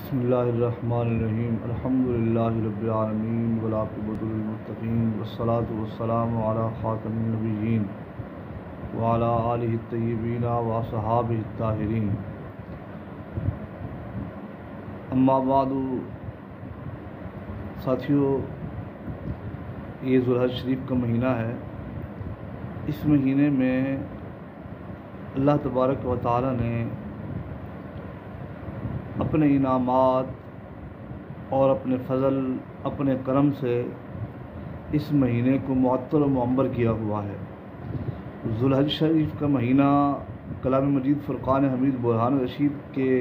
بسم اللہ الرحمن الرحیم الحمدللہ رب العالمین والعاقبۃ للمتقین والصلاة والسلام علی خاتم النبیین وعلی آلہ الطیبین واصحابہ الطاہرین، اما بعد۔ ساتھیو، یہ ذوالحج شریف کا مہینہ ہے۔ اس مہینے میں اللہ تبارک و تعالی نے اپنے انعامات اور اپنے فضل، اپنے کرم سے اس مہینے کو معطر و معمر کیا ہوا ہے۔ ذوالحج شریف کا مہینہ کلام مجید فرقان حمید برہان رشید کے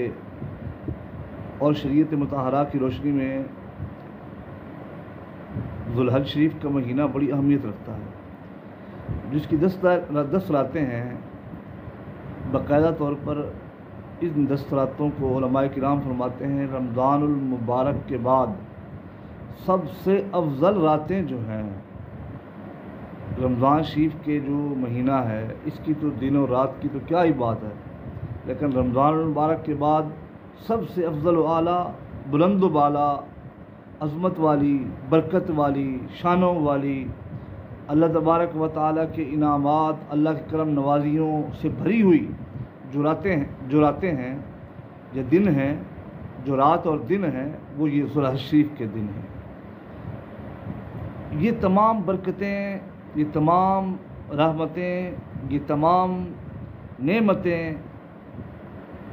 اور شریعت مطہرہ کی روشنی میں ذوالحج شریف کا مہینہ بڑی اہمیت رکھتا ہے، جس کی 10 راتیں ہیں۔ باقاعدہ طور پر ان 10 راتوں کو علماء کرام فرماتے ہیں رمضان المبارک کے بعد سب سے افضل راتیں جو ہیں، رمضان شریف کے جو مہینہ ہے اس کی تو دن و رات کی تو کیا ہی بات ہے، لیکن رمضان المبارک کے بعد سب سے افضل و اعلیٰ، بلند و بالا، عظمت والی، برکت والی، شانوں والی، اللہ تبارک و تعالیٰ کے انعامات، اللہ کی کرم نوازیوں سے بھری ہوئی جو راتیں ہیں یا دن ہیں، جو رات اور دن ہیں، وہ یہ ذوالحج شریف کے دن ہیں۔ یہ تمام برکتیں، یہ تمام رحمتیں، یہ تمام نعمتیں،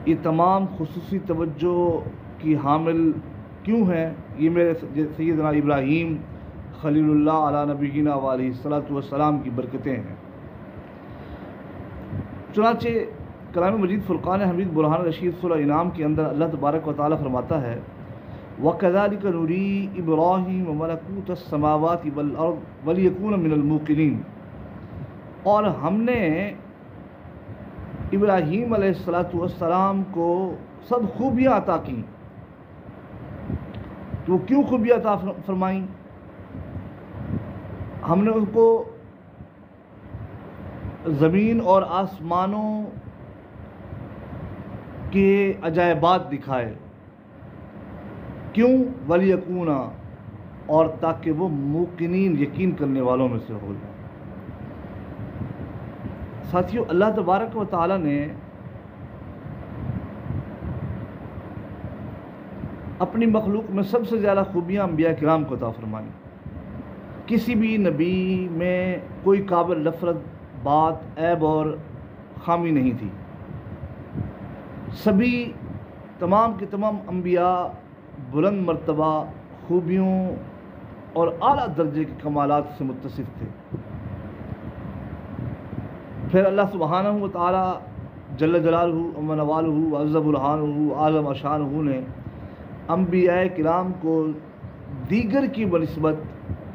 یہ تمام خصوصی توجہ کی حامل کیوں ہیں؟ یہ میرے سیدنا ابراہیم خلیل اللہ علی نبینا علیہ الصلاۃ والسلام کی برکتیں ہیں۔ چنانچہ کلام مجید فرقان حمید برہان رشید سورہ انعام کے اندر اللہ تبارک و تعالیٰ فرماتا ہے وَكَذَلِكَ نُرِي إِبْرَاهِيمَ مَلَكُوتَ السَّمَاوَاتِ وَالْأَرْضِ وَلِيَكُونَ مِنَ الْمُوقِنِينَ، اور ہم نے ابراہیم علیہ السلام کو سب خوبیاں عطا کیں۔ تو کیوں خوبیاں عطا فرمائیں؟ ہم نے ان کو زمین اور آسمانوں کے عجائبات دکھائے۔ کیوں؟ وَلِيَكُونَ، اور تاکہ وہ موقنین، یقین کرنے والوں میں سے ہو جائے۔ ساتھیو، اللہ تبارک و تعالی نے اپنی مخلوق میں سب سے زیادہ خوبیاں انبیاء کرام کو عطا فرمائیں۔ کسی بھی نبی میں کوئی قابل نفرت بات، عیب اور خامی نہیں تھی۔ سبھی تمام کے تمام انبیاء بلند مرتبہ خوبیوں اور اعلیٰ درجے کے کمالات سے متصف تھے۔ پھر اللہ سبحانہ و تعالی جل جلالہ و نوالہ و عز برہانہ اعظم شانہ نے انبیاء کرام کو دیگر کی بنسبت،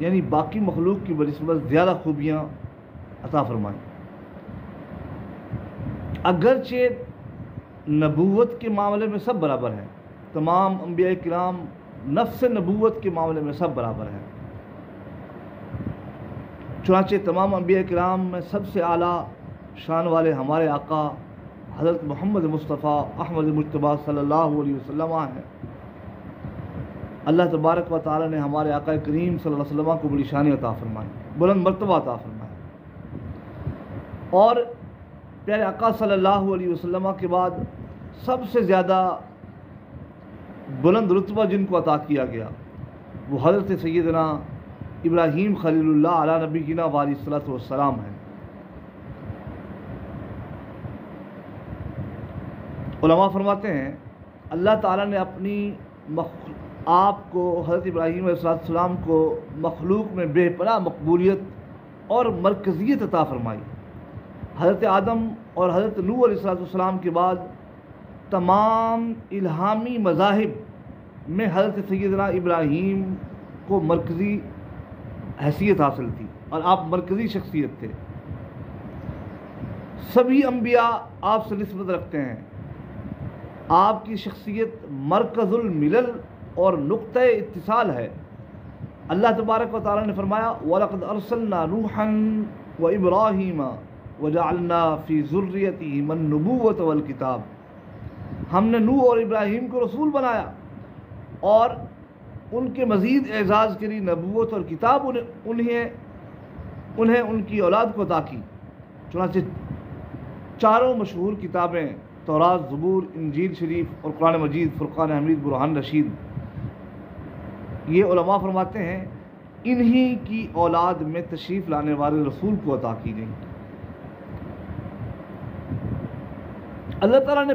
یعنی باقی مخلوق کی بنسبت زیادہ خوبیاں عطا فرمائیں۔ اگرچہ نبوت کے معاملے میں سب برابر ہیں، تمام انبیاء کرام نفس نبوت کے معاملے میں سب برابر ہیں۔ چنانچہ تمام انبیاء کرام میں سب سے اعلیٰ شان والے ہمارے آقا حضرت محمد مصطفیٰ احمد مجتبیٰ صلی اللہ علیہ وسلم ہیں۔ اللہ تبارک و تعالی نے ہمارے آقا کریم صلی اللہ علیہ وسلم کو بڑی شان عطا فرمائی، بلند مرتبہ عطا فرمائی، اور پیارے آقا صلی اللہ علیہ وسلم کے بعد سب سے زیادہ بلند رتبہ جن کو عطا کیا گیا وہ حضرت سیدنا ابراہیم خلیل اللہ علی نبینا علیہ الصلاۃ والسلام ہیں۔ علماء فرماتے ہیں اللہ تعالیٰ نے اپنی آپ کو، حضرت ابراہیم علیہ السلام کو مخلوق میں بے پناہ مقبولیت اور مرکزیت عطا فرمائی۔ حضرت آدم اور حضرت نوح علیہ السلام کے بعد تمام الہامی مذاہب میں حضرت سیدنا ابراہیم کو مرکزی حیثیت حاصل تھی اور آپ مرکزی شخصیت تھے۔ سبھی انبیاء آپ سے نسبت رکھتے ہیں۔ آپ کی شخصیت مرکز الملل اور نقطہ اتصال ہے۔ اللہ تبارک و تعالی نے فرمایا وَلَقَدْ أَرْسَلْنَا نُوحًا وَإِبْرَاهِيمَ وَجَعَلْنَا فِي ذُرِّيَّتِهِمَا النُّبُوَّةَ وَالْكِتَابَ، ہم نے نوح اور ابراہیم کو رسول بنایا اور ان کے مزید اعزاز کے لیے نبوت اور کتاب انہیں ان کی اولاد کو عطا کی۔ چنانچہ چاروں مشہور کتابیں تورات، زبور، انجیل شریف اور قرآن مجید، فرقان حمید، برہان رشید، یہ علماء فرماتے ہیں انہی کی اولاد میں تشریف لانے والے رسول کو عطا کی گئی۔ اللہ تعالیٰ نے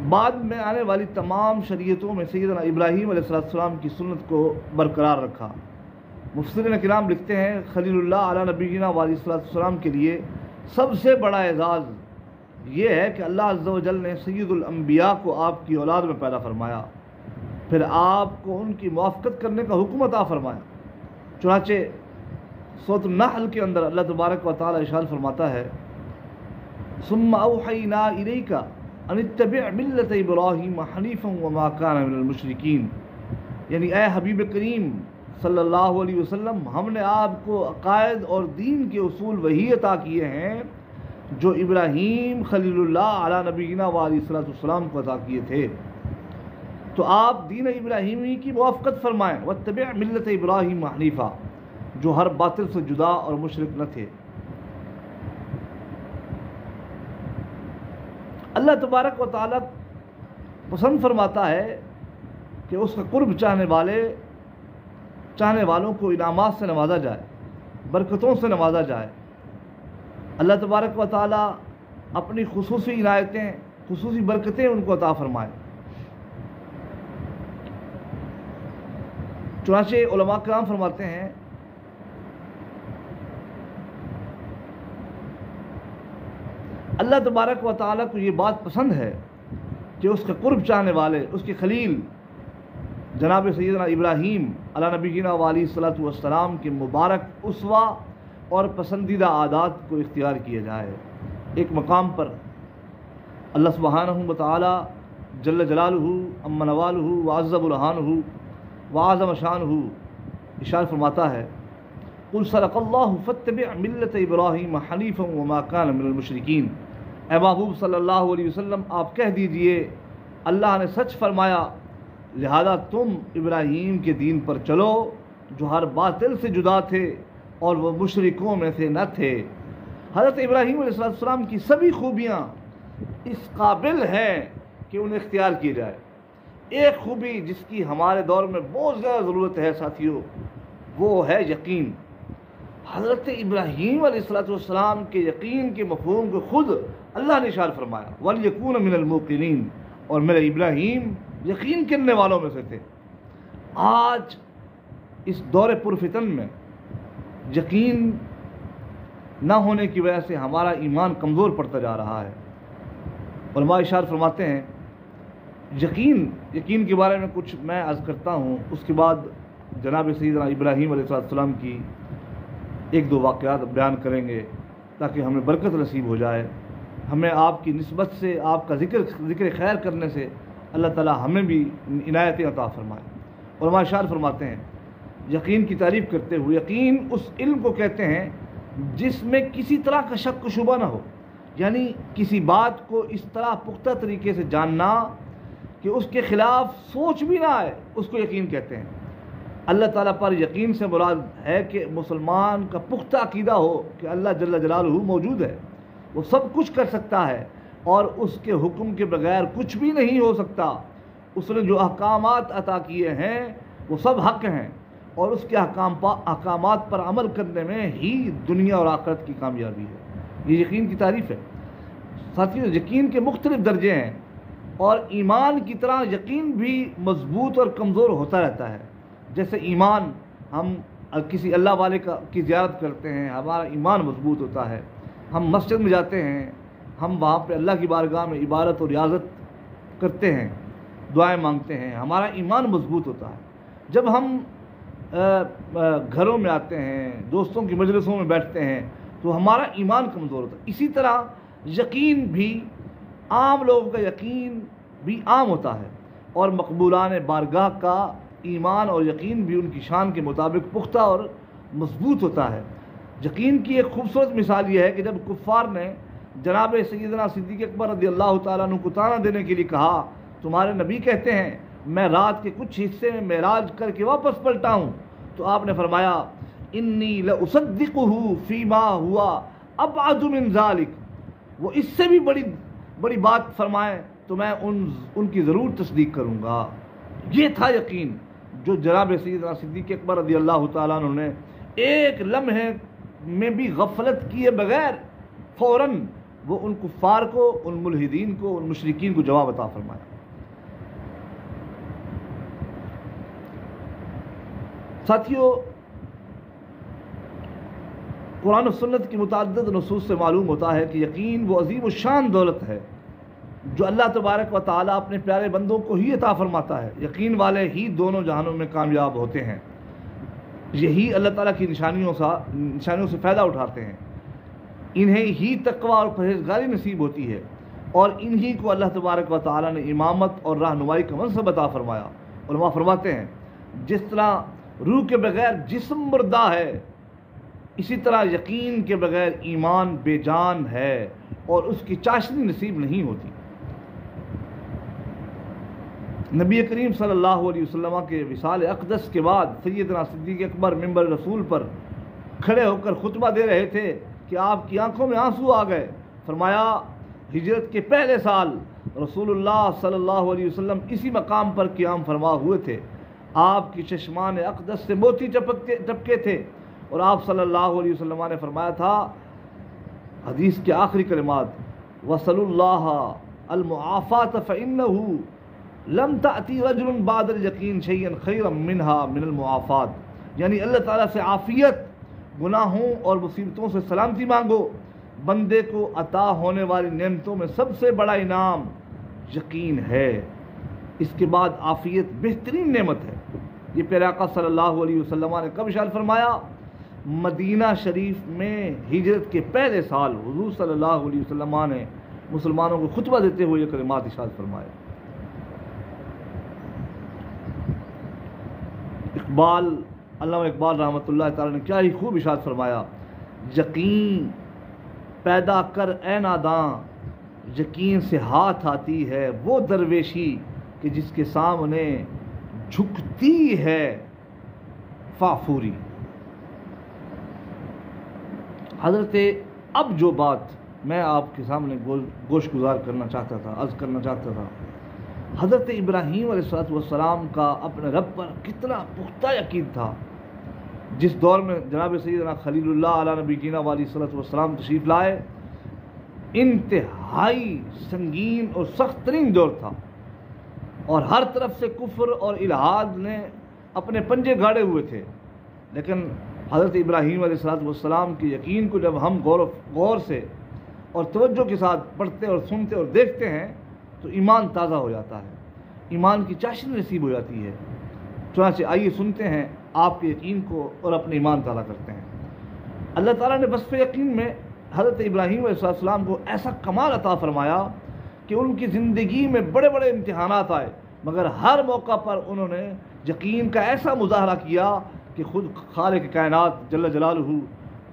بعد میں آنے والی تمام شریعتوں میں سیدنا ابراہیم علیہ السلام کی سنت کو برقرار رکھا۔ مفسرین کرام لکھتے ہیں خلیل اللہ علی نبینا علیہ السلام کے لیے سب سے بڑا اعزاز یہ ہے کہ اللہ عز و جل نے سید الانبیاء کو آپ کی اولاد میں پیدا فرمایا، پھر آپ کو ان کی موافقت کرنے کا حکم عطا فرمایا۔ چنانچہ سورۃ النحل کے اندر اللہ تبارک و تعالی ارشاد فرماتا ہے ثم اوحینا الیک ان اتبع ملت ابراہیم حنیفا وما کان من المشرکین، یعنی اے حبیب کریم صلی اللہ علیہ وسلم، ہم نے آپ کو عقائد اور دین کے اصول وہی عطا کیے ہیں جو ابراہیم خلیل اللہ علی نبینا علیہ السلام کو عطا کیے تھے، تو آپ دین ابراہیمی کی موافقت فرمائیں، واتبع ملت ابراہیم حنیفا، جو ہر باطل سے جدا اور مشرک نہ تھے۔ اللہ تبارک و تعالیٰ پسند فرماتا ہے کہ اس کا قرب چاہنے والوں کو انعامات سے نوازا جائے، برکتوں سے نوازا جائے۔ اللہ تبارک و تعالیٰ اپنی خصوصی عنایتیں، خصوصی برکتیں ان کو عطا فرمائے۔ چنانچہ علماء کرام فرماتے ہیں اللہ تبارک و تعالیٰ کو یہ بات پسند ہے کہ اس کا قرب چاہنے والے، اس کے خلیل جناب سیدنا ابراہیم علی نبینا علیہ السلام کے مبارک اسوہ اور پسندیدہ عادات کو اختیار کیا جائے۔ ایک مقام پر اللہ سبحانہ و تعالی جل جلالہ عم نوالہ وعز برہانہ وعظم شانہ ارشاد فرماتا ہے قل صدق اللہ فاتبع ملت ابراہیم حنیفا وما کان من المشرکین، اے محبوب صلی اللہ علیہ وسلم آپ کہہ دیجئے اللہ نے سچ فرمایا، لہذا تم ابراہیم کے دین پر چلو جو ہر باطل سے جدا تھے اور وہ مشرکوں میں سے نہ تھے۔ حضرت ابراہیم علیہ السلام کی سبھی خوبیاں اس قابل ہیں کہ انہیں اختیار کی جائے۔ ایک خوبی جس کی ہمارے دور میں بہت زیادہ ضرورت ہے ساتھیوں، وہ ہے یقین۔ حضرت ابراہیم علیہ السلام کے یقین کے مفہوم کو خود اللہ نے ارشاد فرمایا وَلْيَكُونَ مِنَ الْمُوقِنِينَ، اور میرے ابراہیم یقین کرنے والوں میں سے تھے۔ آج اس دور پرفتن میں یقین نہ ہونے کی وجہ سے ہمارا ایمان کمزور پڑتا جا رہا ہے۔ علماء ارشاد فرماتے ہیں یقین کے بارے میں کچھ میں عرض کرتا ہوں، اس کے بعد جناب سیدنا ابراہیم علیہ السلام کی ایک دو واقعات بیان کریں گے تاکہ ہمیں برکت نصیب ہو جائے۔ ہمیں آپ کی نسبت سے، آپ کا ذکر خیر کرنے سے اللہ تعالی ہمیں بھی عنایتیں عطا فرمائے۔ علماء ارشاد فرماتے ہیں یقین کی تعریف کرتے ہوئے، یقین اس علم کو کہتے ہیں جس میں کسی طرح کا شک و شبہ نہ ہو، یعنی کسی بات کو اس طرح پختہ طریقے سے جاننا کہ اس کے خلاف سوچ بھی نہ آئے، اس کو یقین کہتے ہیں۔ اللہ تعالیٰ پر یقین سے مراد ہے کہ مسلمان کا پختہ عقیدہ ہو کہ اللہ جل جلالہ موجود ہے، وہ سب کچھ کر سکتا ہے اور اس کے حکم کے بغیر کچھ بھی نہیں ہو سکتا۔ اس نے جو احکامات عطا کیے ہیں وہ سب حق ہیں، اور اس کے احکامات پر عمل کرنے میں ہی دنیا اور آخرت کی کامیابی ہے۔ یہ یقین کی تعریف ہے۔ ساتھیوں، یقین کے مختلف درجے ہیں، اور ایمان کی طرح یقین بھی مضبوط اور کمزور ہوتا رہتا ہے۔ جیسے ایمان، ہم کسی اللہ والے کی زیارت کرتے ہیں، ہمارا ایمان مضبوط ہوتا ہے۔ ہم مسجد میں جاتے ہیں، ہم وہاں پہ اللہ کی بارگاہ میں عبادت اور ریاضت کرتے ہیں، دعائیں مانگتے ہیں، ہمارا ایمان مضبوط ہوتا ہے۔ جب ہم گھروں میں آتے ہیں، دوستوں کی مجلسوں میں بیٹھتے ہیں، تو ہمارا ایمان کمزور ہوتا ہے۔ اسی طرح یقین بھی، عام لوگوں کا یقین بھی عام ہوتا ہے، اور مقبولان بارگاہ کا ایمان اور یقین بھی ان کی شان کے مطابق پختہ اور مضبوط ہوتا ہے۔ یقین کی ایک خوبصورت مثال یہ ہے کہ جب کفار نے جناب سیدنا صدیق اکبر رضی اللہ تعالیٰ عنہ کو طعنہ دینے کے لیے کہا تو تمہارے نبی کہتے ہیں میں رات کے کچھ حصے میں معراج کر کے واپس پلٹا ہوں، تو آپ نے فرمایا انی لأصدقہ فیما ہوا ابعد من ذالک، وہ اس سے بھی بڑی بات فرمائیں تو میں ان کی ضرور تصدیق کروں گا۔ یہ تھا یقین جو جناب سیدنا صدیق اکبر رضی اللہ تعالیٰ عنہ نے ایک لمحے میں بھی غفلت کیے بغیر فوراً وہ ان کفار کو، ان ملحدین کو، ان مشرکین کو جواب عطا فرمایا۔ ساتھیو، قرآن و سنت کی متعدد نصوص سے معلوم ہوتا ہے کہ یقین وہ عظیم الشان دولت ہے جو اللہ تبارک و تعالیٰ اپنے پیارے بندوں کو ہی عطا فرماتا ہے۔ یقین والے ہی دونوں جہانوں میں کامیاب ہوتے ہیں، یہی اللہ تعالیٰ کی نشانیوں سے فائدہ اٹھاتے ہیں، انہیں ہی تقوی اور پرہیزگاری نصیب ہوتی ہے، اور انہی کو اللہ تبارک و تعالیٰ نے امامت اور رہنمائی کا منصب عطا فرمایا۔ علماء فرماتے ہیں جس طرح روح کے بغیر جسم مردہ ہے، اسی طرح یقین کے بغیر ایمان بے جان ہے اور اس کی چاشنی نصیب نہیں ہوتی۔ نبی کریم صلی اللہ علیہ وسلم کے وصال اقدس کے بعد سیدنا صدیق اکبر منبر رسول پر کھڑے ہو کر خطبہ دے رہے تھے کہ آپ کی آنکھوں میں آنسو آ گئے۔ فرمایا ہجرت کے پہلے سال رسول اللہ صلی اللہ علیہ وسلم اسی مقام پر قیام فرما ہوئے تھے، آپ کی چشمان اقدس سے موتی ٹپکے تھے، اور آپ صلی اللہ علیہ وسلم نے فرمایا تھا حدیث کے آخری کلمات وصلی اللہ المعافات فإنه لم تأتی رجل بعد الیقین شیئا خیرا منها من المعافات، یعنی اللہ تعالیٰ سے عافیت، گناہوں اور مصیبتوں سے سلامتی مانگو، بندے کو عطا ہونے والی نعمتوں میں سب سے بڑا انعام یقین ہے، اس کے بعد عافیت بہترین نعمت ہے۔ یہ پیارے آقا صلی اللہ علیہ وسلم نے کب ارشاد فرمایا؟ مدینہ شریف میں ہجرت کے پہلے سال حضور صلی اللہ علیہ وسلم نے مسلمانوں کو خطبہ دیتے ہوئے یہ کلمات ارشاد فرمائے۔ علامہ اقبال رحمۃ اللہ تعالی نے کیا ہی خوب ارشاد فرمایا، یقین پیدا کر اے ناداں، یقین سے ہاتھ آتی ہے وہ درویشی کہ جس کے سامنے جھکتی ہے فافوری۔ حضرت اب جو بات میں آپ کے سامنے گوش گزار کرنا چاہتا تھا، عرض کرنا چاہتا تھا، حضرت ابراہیم علیہ السلام کا اپنے رب پر کتنا پختہ یقین تھا۔ جس دور میں جناب سیدنا خلیل اللہ علیہ نبی جینا والی صلی والسلام تشریف لائے، انتہائی سنگین اور سخت ترین دور تھا، اور ہر طرف سے کفر اور الحاد نے اپنے پنجے گاڑے ہوئے تھے، لیکن حضرت ابراہیم علیہ السلام کے یقین کو جب ہم غور سے اور توجہ کے ساتھ پڑھتے اور سنتے اور دیکھتے ہیں تو ایمان تازہ ہو جاتا ہے، ایمان کی چاشنی نصیب ہو جاتی ہے۔ چنانچہ آئیے سنتے ہیں آپ کے یقین کو اور اپنے ایمان تازہ کرتے ہیں۔ اللہ تعالیٰ نے وصف یقین میں حضرت ابراہیم علیہ السلام کو ایسا کمال عطا فرمایا کہ ان کی زندگی میں بڑے بڑے امتحانات آئے، مگر ہر موقع پر انہوں نے یقین کا ایسا مظاہرہ کیا کہ خود خالق کائنات جل جلالہ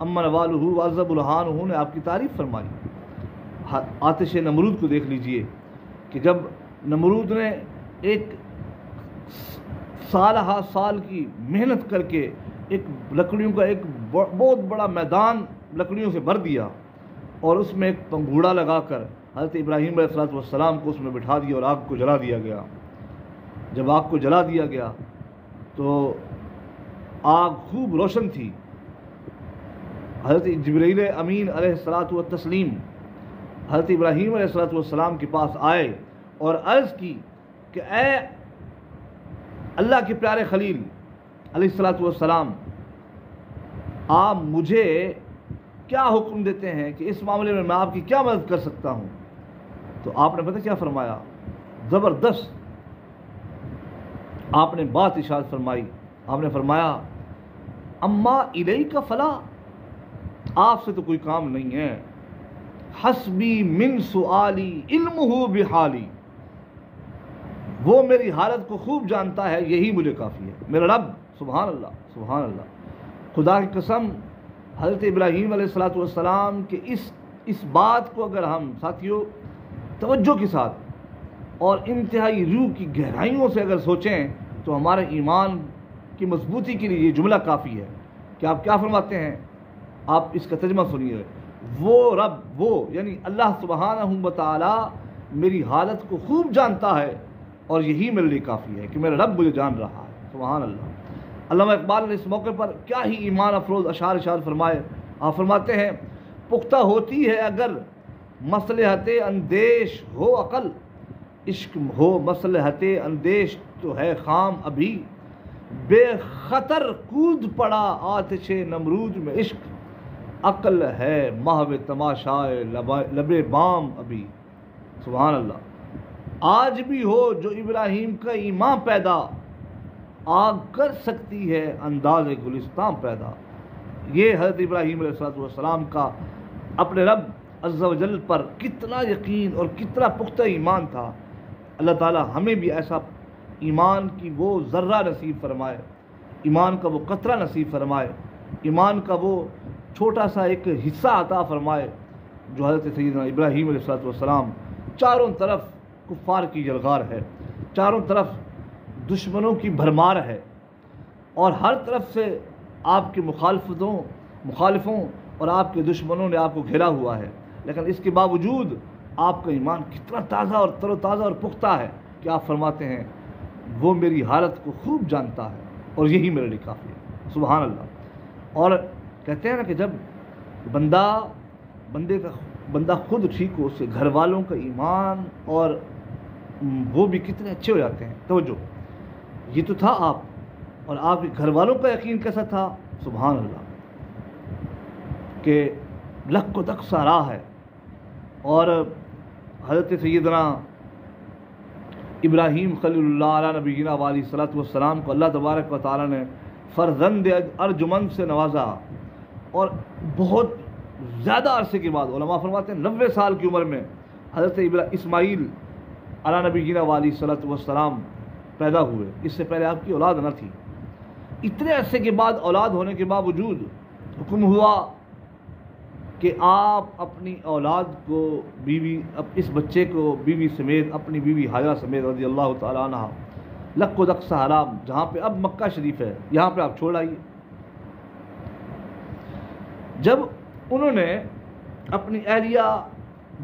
امن والہ وعزب الہانہ نے آپ کی تعریف فرمائی۔ آتش نمرود کو دیکھ لیجئے کہ جب نمرود نے ایک سال ہا سال کی محنت کر کے ایک لکڑیوں کا ایک بہت بڑا میدان لکڑیوں سے بھر دیا، اور اس میں ایک پنگھوڑا لگا کر حضرت ابراہیم علیہ السلام کو اس میں بٹھا دیا اور آگ کو جلا دیا گیا۔ جب آگ کو جلا دیا گیا تو آگ خوب روشن تھی۔ حضرت جبرائیل امین علیہ السلام حضرت ابراہیم علیہ السلام کے پاس آئے اور عرض کی کہ اے اللہ کے پیارے خلیل علیہ السلام، آپ مجھے کیا حکم دیتے ہیں کہ اس معاملے میں میں آپ کی کیا مدد کر سکتا ہوں؟ تو آپ نے پتہ کیا فرمایا؟ زبردست آپ نے بات ارشاد فرمائی۔ آپ نے فرمایا اما الیک فلا، آپ سے تو کوئی کام نہیں ہے، حسبی من سؤالی علمہ بحالی، وہ میری حالت کو خوب جانتا ہے، یہی مجھے کافی ہے، میرا رب۔ سبحان اللہ سبحان اللہ، خدا کی قسم، حضرت ابراہیم علیہ السلام کے اس بات کو اگر ہم ساتھیوں توجہ کے ساتھ اور انتہائی روح کی گہرائیوں سے اگر سوچیں تو ہمارے ایمان کی مضبوطی کے لیے یہ جملہ کافی ہے کہ آپ کیا فرماتے ہیں. آپ اس کا ترجمہ سنیے. وہ رب، وہ یعنی اللہ سبحانہ و تعالی میری حالت کو خوب جانتا ہے اور یہی میرے لیے کافی ہے کہ میرا رب مجھے جان رہا ہے. سبحان اللہ. علامہ اقبال نے اس موقع پر کیا ہی ایمان افروز اشعار ارشاد فرمائے. آپ فرماتے ہیں پختہ ہوتی ہے اگر مصلحت اندیش ہو عقل، عشق ہو مصلحت اندیش تو ہے خام ابھی، بے خطر کود پڑا آتش نمرود میں عشق، عقل ہے محو تماشائے لب بام ابھی. سبحان اللہ. آج بھی ہو جو ابراہیم کا ایمان پیدا، آگ کر سکتی ہے انداز گلستان پیدا. یہ حضرت ابراہیم علیہ السلام کا اپنے رب عز و جل پر کتنا یقین اور کتنا پختہ ایمان تھا. اللہ تعالی ہمیں بھی ایسا ایمان کی وہ ذرہ نصیب فرمائے، ایمان کا وہ قطرہ نصیب فرمائے، ایمان کا وہ چھوٹا سا ایک حصہ عطا فرمائے جو حضرت سیدنا ابراہیم علیہ السلام چاروں طرف کفار کی یلغار ہے، چاروں طرف دشمنوں کی بھرمار ہے، اور ہر طرف سے آپ کے مخالفوں اور آپ کے دشمنوں نے آپ کو گھیرا ہوا ہے. لیکن اس کے باوجود آپ کا ایمان کتنا تازہ اور تر و تازہ اور پختہ ہے کہ آپ فرماتے ہیں وہ میری حالت کو خوب جانتا ہے اور یہی میرے لیے کافی ہے. سبحان اللہ. اور کہتے ہیں نا کہ جب بندہ خود ٹھیک ہو، اس کے گھر والوں کا ایمان اور وہ بھی کتنے اچھے ہو جاتے ہیں. توجہ، یہ تو تھا آپ، اور آپ کے گھر والوں کا یقین کیسا تھا. سبحان اللہ. کہ لک و تک سارا ہے. اور حضرت سیدنا ابراہیم خلیل اللہ علیہ نبینا علیہ الصلوۃ والسلام کو اللہ تبارک و تعالی نے فرزند ارجمند سے نوازا، اور بہت زیادہ عرصے کے بعد علماء فرماتے ہیں 90 سال کی عمر میں حضرت اسماعیل علیہ نبینا علیہ الصلوۃ والسلام پیدا ہوئے. اس سے پہلے آپ کی اولاد نہ تھی. اتنے عرصے کے بعد اولاد ہونے کے باوجود حکم ہوا کہ آپ اپنی اولاد کو اس بچے کو بیوی سمیت، اپنی بیوی حاجرہ سمیت رضی اللہ تعالیٰ عنہ لک و دک سہارا، جہاں پہ اب مکہ شریف ہے، یہاں پہ آپ چھوڑ آئیے. جب انہوں نے اپنی اہلیہ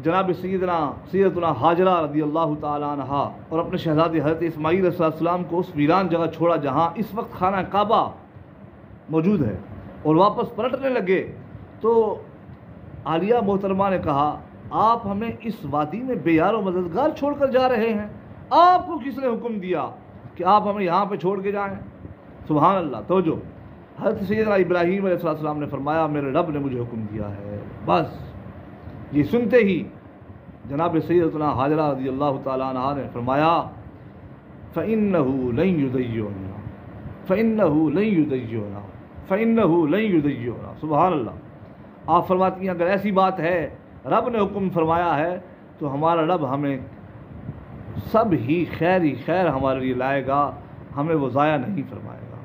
جناب سیدتنا حاجرہ رضی اللہ تعالیٰ عنہ اور اپنے شہزادے حضرت اسماعیل علیہ السلام کو اس ویران جگہ چھوڑا جہاں اس وقت خانہ کعبہ موجود ہے، اور واپس پلٹنے لگے، تو عالیہ محترمہ نے کہا آپ ہمیں اس وادی میں بے یار و مددگار چھوڑ کر جا رہے ہیں، آپ کو کس نے حکم دیا کہ آپ ہمیں یہاں پہ چھوڑ کے جائیں. سبحان اللہ. توجہ، حضرت سیدنا ابراہیم علیہ السلام نے فرمایا میرے رب نے مجھے حکم دیا ہے. بس یہ سنتے ہی جناب سیدتنا حاجرہ رضی اللہ تعالیٰ عنہ نے فرمایا فَإِنَّهُ لَن يُضَيِّعُنَا فَإِنَّهُ لَن يُضَيِّعُنَا فَإِنَّهُ لَن يُضَيِّعُنَا. سبحان اللہ. آپ فرماتی ہیں اگر ایسی بات ہے، رب نے حکم فرمایا ہے تو ہمارا رب ہمیں سب ہی خیر ہمارے لیے لائے گا، ہمیں وہ ضائع نہیں فرمائے گا.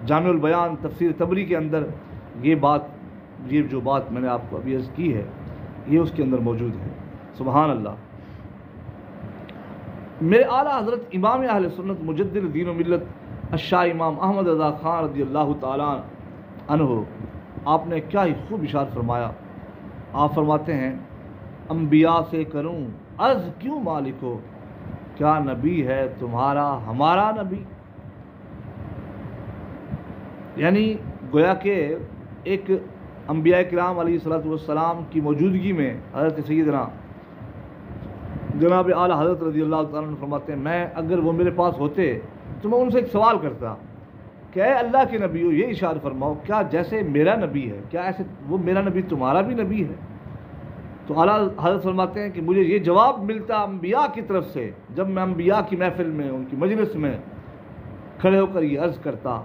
جامع البیان تفسیر طبری کے اندر یہ جو بات میں نے آپ کو ابھی عرض کی ہے یہ اس کے اندر موجود ہے. سبحان اللہ. میرے اعلیٰ حضرت امام اہل سنت مجدد دین و ملت الشاہ امام احمد رضا خان رضی اللہ تعالیٰ عنہ، آپ نے کیا ہی خوب ارشاد فرمایا. آپ فرماتے ہیں انبیاء سے کروں عرض کیوں مالکو، کیا نبی ہے تمہارا ہمارا نبی. یعنی گویا کہ ایک انبیاء کرام علیہ الصلوۃ والسلام کی موجودگی میں حضرت سیدنا جناب اعلیٰ حضرت رضی اللہ تعالیٰ عنہ فرماتے ہیں میں اگر وہ میرے پاس ہوتے تو میں ان سے ایک سوال کرتا کہ اے اللہ کے نبی ہو، یہ اشارہ فرماؤ کیا جیسے میرا نبی ہے کیا ایسے وہ میرا نبی تمہارا بھی نبی ہے. تو اعلیٰ حضرت فرماتے ہیں کہ مجھے یہ جواب ملتا انبیاء کی طرف سے جب میں انبیاء کی محفل میں ان کی مجلس میں کھڑے ہو کر یہ عرض کرتا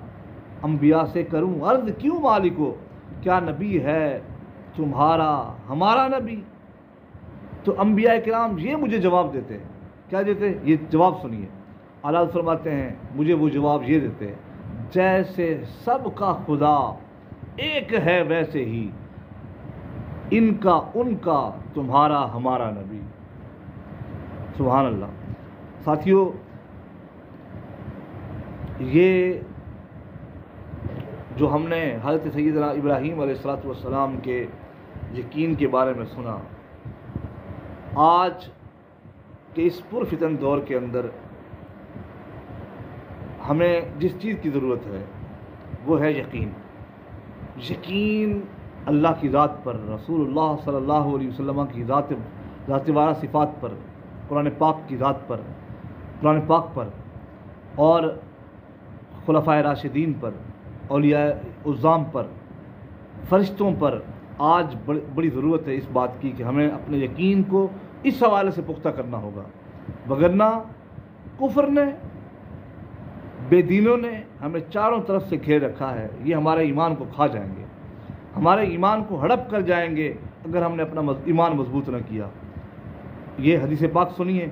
انبیاء سے کروں عرض کیوں مالکو، کیا نبی ہے تمہارا ہمارا نبی. تو انبیاء کرام یہ مجھے جواب دیتے ہیں. کیا دیتے؟ یہ جواب سنیے. اعلیٰ فرماتے ہیں مجھے وہ جواب یہ دیتے ہیں جیسے سب کا خدا ایک ہے ویسے ہی ان کا تمہارا ہمارا نبی. سبحان اللہ. ساتھیوں، یہ جو ہم نے حضرت سیدنا ابراہیم علیہ السلام کے یقین کے بارے میں سنا، آج کے اس پرفتن دور کے اندر ہمیں جس چیز کی ضرورت ہے وہ ہے یقین اللہ کی ذات پر، رسول اللہ صلی اللہ علیہ وسلم کی ذات وارہ صفات پر، قرآن پاک کی ذات پر، قرآن پاک پر، اور خلفائے راشدین پر، اولیاء عظام پر، فرشتوں پر۔ آج بڑی ضرورت ہے اس بات کی کہ ہمیں اپنے یقین کو اس حوالے سے پختہ کرنا ہوگا، وگرنہ کفر نے، بے دینوں نے ہمیں چاروں طرف سے گھیر رکھا ہے۔ یہ ہمارے ایمان کو کھا جائیں گے، ہمارے ایمان کو ہڑپ کر جائیں گے اگر ہم نے اپنا ایمان مضبوط نہ کیا۔ یہ حدیث پاک سنیے،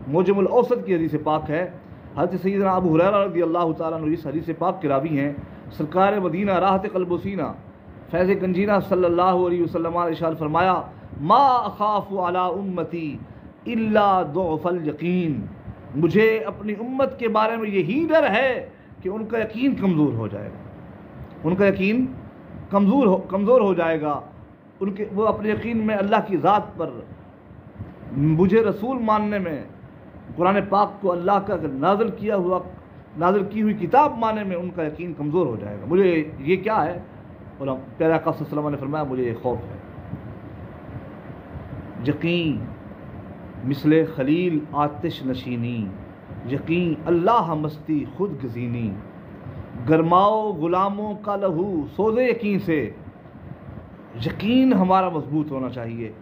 موجم الاوسط کی حدیث پاک ہے۔ حضرت سیدنا ابو ہریرہ رضی اللہ تعالیٰ عنہ اس حدیث پاک کے راوی ہیں۔ سرکار مدینہ راحت قلب و سینہ فیض گنجینہ صلی اللہ علیہ وسلم نے ارشاد فرمایا، ما اخاف علی امتی الا ضعف الیقین، مجھے اپنی امت کے بارے میں یہی ڈر ہے کہ ان کا یقین کمزور ہو جائے گا، ان کا یقین کمزور ہو جائے گا، وہ اپنے یقین میں اللہ کی ذات پر، مجھے رسول ماننے میں، قرآن پاک کو اللہ کا نازل کی ہوئی کتاب ماننے میں ان کا یقین کمزور ہو جائے گا۔ مجھے یہ کیا ہے؟ اور پیارے آقا صلی اللہ علیہ وسلم نے فرمایا مجھے یہ خوف ہے۔ یقین مثل خلیل آتش نشینی، یقین اللہ مستی خود گزینی، گرماؤ غلاموں کا لہو سوز یقین سے۔ یقین ہمارا مضبوط ہونا چاہیے۔